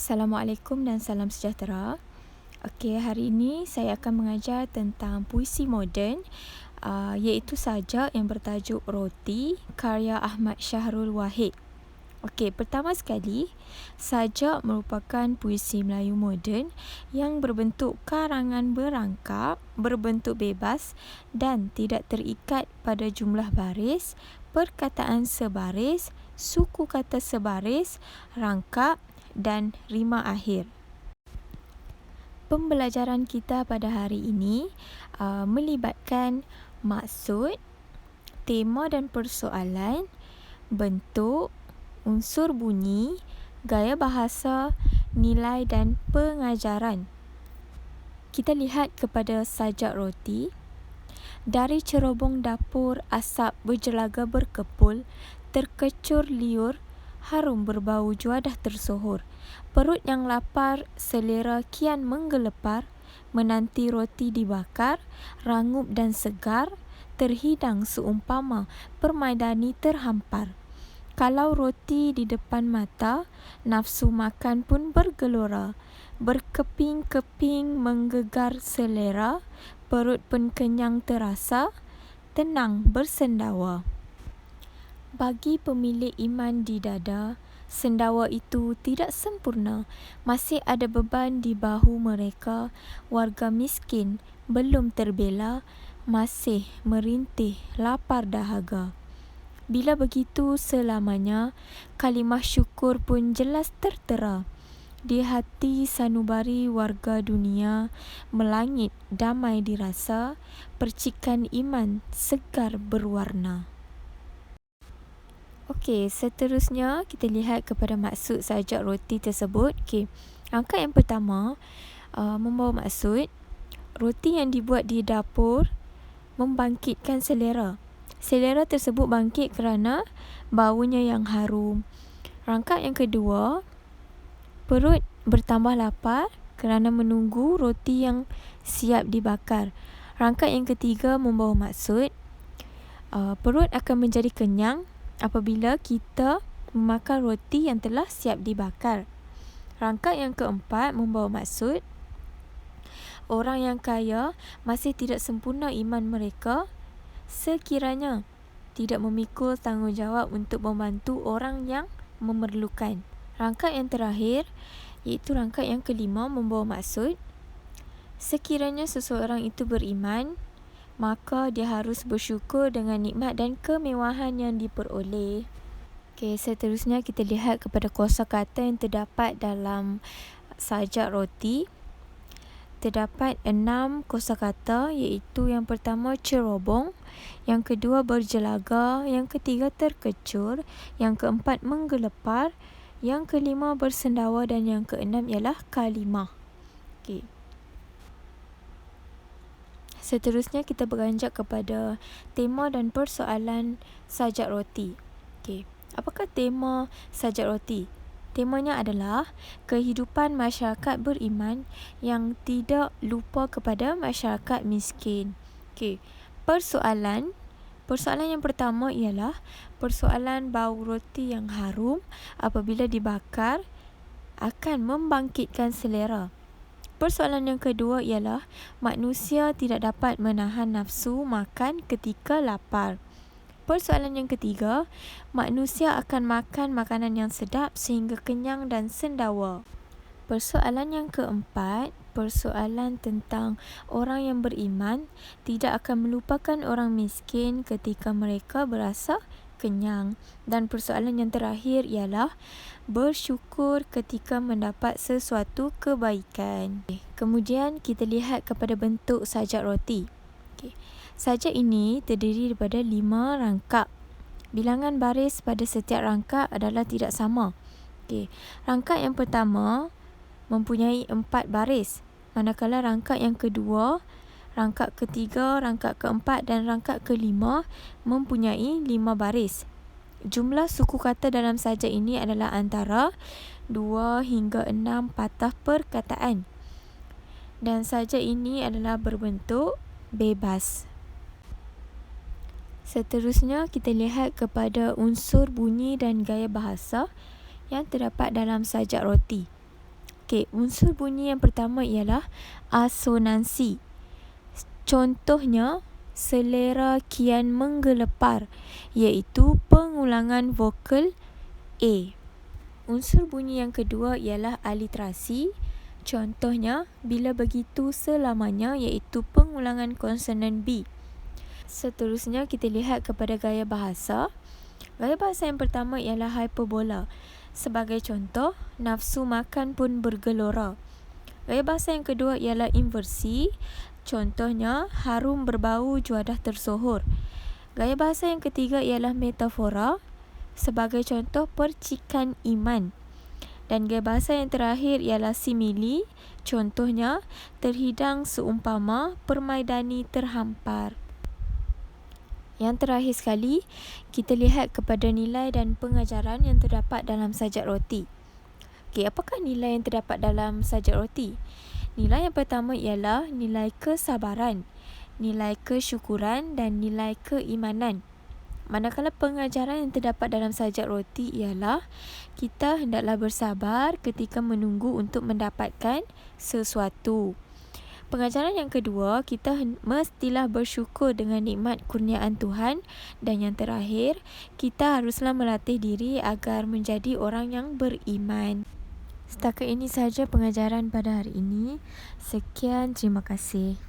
Assalamualaikum dan salam sejahtera. Okey, hari ini saya akan mengajar tentang puisi moden, iaitu sajak yang bertajuk Roti, karya Ahmad Syahrul Wahid. Okey, pertama sekali, sajak merupakan puisi Melayu moden yang berbentuk karangan berangkap, berbentuk bebas dan tidak terikat pada jumlah baris, perkataan sebaris, suku kata sebaris, rangkap dan rima akhir. Pembelajaran kita pada hari ini melibatkan maksud, tema dan persoalan, bentuk, unsur bunyi, gaya bahasa, nilai dan pengajaran. Kita lihat kepada sajak roti. Dari cerobong dapur asap berjelaga berkepul, terkecur liur, harum berbau juadah tersohor. Perut yang lapar, selera kian menggelepar, menanti roti dibakar, rangup dan segar, terhidang seumpama permaidani terhampar. Kalau roti di depan mata, nafsu makan pun bergelora. Berkeping-keping menggegar selera, perut pun kenyang terasa, tenang bersendawa. Bagi pemilik iman di dada, sendawa itu tidak sempurna. Masih ada beban di bahu mereka. Warga miskin belum terbela, masih merintih lapar dahaga. Bila begitu selamanya, kalimah syukur pun jelas tertera. Di hati sanubari warga dunia, melangit damai dirasa, percikan iman segar berwarna. Okey, seterusnya kita lihat kepada maksud sajak roti tersebut. Okey, rangka yang pertama membawa maksud roti yang dibuat di dapur membangkitkan selera. Selera tersebut bangkit kerana baunya yang harum. Rangkap yang kedua, perut bertambah lapar kerana menunggu roti yang siap dibakar. Rangkap yang ketiga membawa maksud perut akan menjadi kenyang apabila kita memakan roti yang telah siap dibakar. Rangkap yang keempat membawa maksud orang yang kaya masih tidak sempurna iman mereka sekiranya tidak memikul tanggungjawab untuk membantu orang yang memerlukan. Rangkap yang terakhir, iaitu rangkap yang kelima membawa maksud sekiranya seseorang itu beriman, maka dia harus bersyukur dengan nikmat dan kemewahan yang diperoleh. Okey, seterusnya kita lihat kepada kosakata yang terdapat dalam sajak roti. Terdapat 6 kosakata, iaitu yang pertama cerobong, yang kedua berjelaga, yang ketiga terkecur, yang keempat menggelepar, yang kelima bersendawa dan yang keenam ialah kalimah. Okey. Seterusnya kita beranjak kepada tema dan persoalan sajak roti. Okey, apakah tema sajak roti? Temanya adalah kehidupan masyarakat beriman yang tidak lupa kepada masyarakat miskin. Okey, persoalan yang pertama ialah persoalan bau roti yang harum apabila dibakar akan membangkitkan selera. Persoalan yang kedua ialah manusia tidak dapat menahan nafsu makan ketika lapar. Persoalan yang ketiga, manusia akan makan makanan yang sedap sehingga kenyang dan sendawa. Persoalan yang keempat, persoalan tentang orang yang beriman tidak akan melupakan orang miskin ketika mereka berasa kenyang. Dan persoalan yang terakhir ialah bersyukur ketika mendapat sesuatu kebaikan. Kemudian kita lihat kepada bentuk sajak roti. Sajak ini terdiri daripada 5 rangkap. Bilangan baris pada setiap rangkap adalah tidak sama. Rangkap yang pertama mempunyai 4 baris, manakala rangkap yang kedua, rangkap ketiga, rangkap keempat dan rangkap kelima mempunyai 5 baris. Jumlah suku kata dalam sajak ini adalah antara 2 hingga 6 patah perkataan. Dan sajak ini adalah berbentuk bebas. Seterusnya kita lihat kepada unsur bunyi dan gaya bahasa yang terdapat dalam sajak roti. Unsur bunyi yang pertama ialah asonansi. Contohnya, selera kian menggelepar, iaitu pengulangan vokal A. Unsur bunyi yang kedua ialah aliterasi. Contohnya, bila begitu selamanya, iaitu pengulangan konsonan B. Seterusnya, kita lihat kepada gaya bahasa. Gaya bahasa yang pertama ialah hyperbola. Sebagai contoh, nafsu makan pun bergelora. Gaya bahasa yang kedua ialah inversi. Contohnya, harum berbau juadah tersohor. Gaya bahasa yang ketiga ialah metafora. Sebagai contoh, percikan iman. Dan gaya bahasa yang terakhir ialah simili. Contohnya, terhidang seumpama permaidani terhampar. Yang terakhir sekali, kita lihat kepada nilai dan pengajaran yang terdapat dalam sajak roti. Apakah nilai yang terdapat dalam sajak roti? Nilai yang pertama ialah nilai kesabaran, nilai kesyukuran dan nilai keimanan. Manakala pengajaran yang terdapat dalam sajak roti ialah kita hendaklah bersabar ketika menunggu untuk mendapatkan sesuatu. Pengajaran yang kedua, kita mestilah bersyukur dengan nikmat kurniaan Tuhan. Dan yang terakhir, kita haruslah melatih diri agar menjadi orang yang beriman. Setakat ini sahaja pengajaran pada hari ini. Sekian, terima kasih.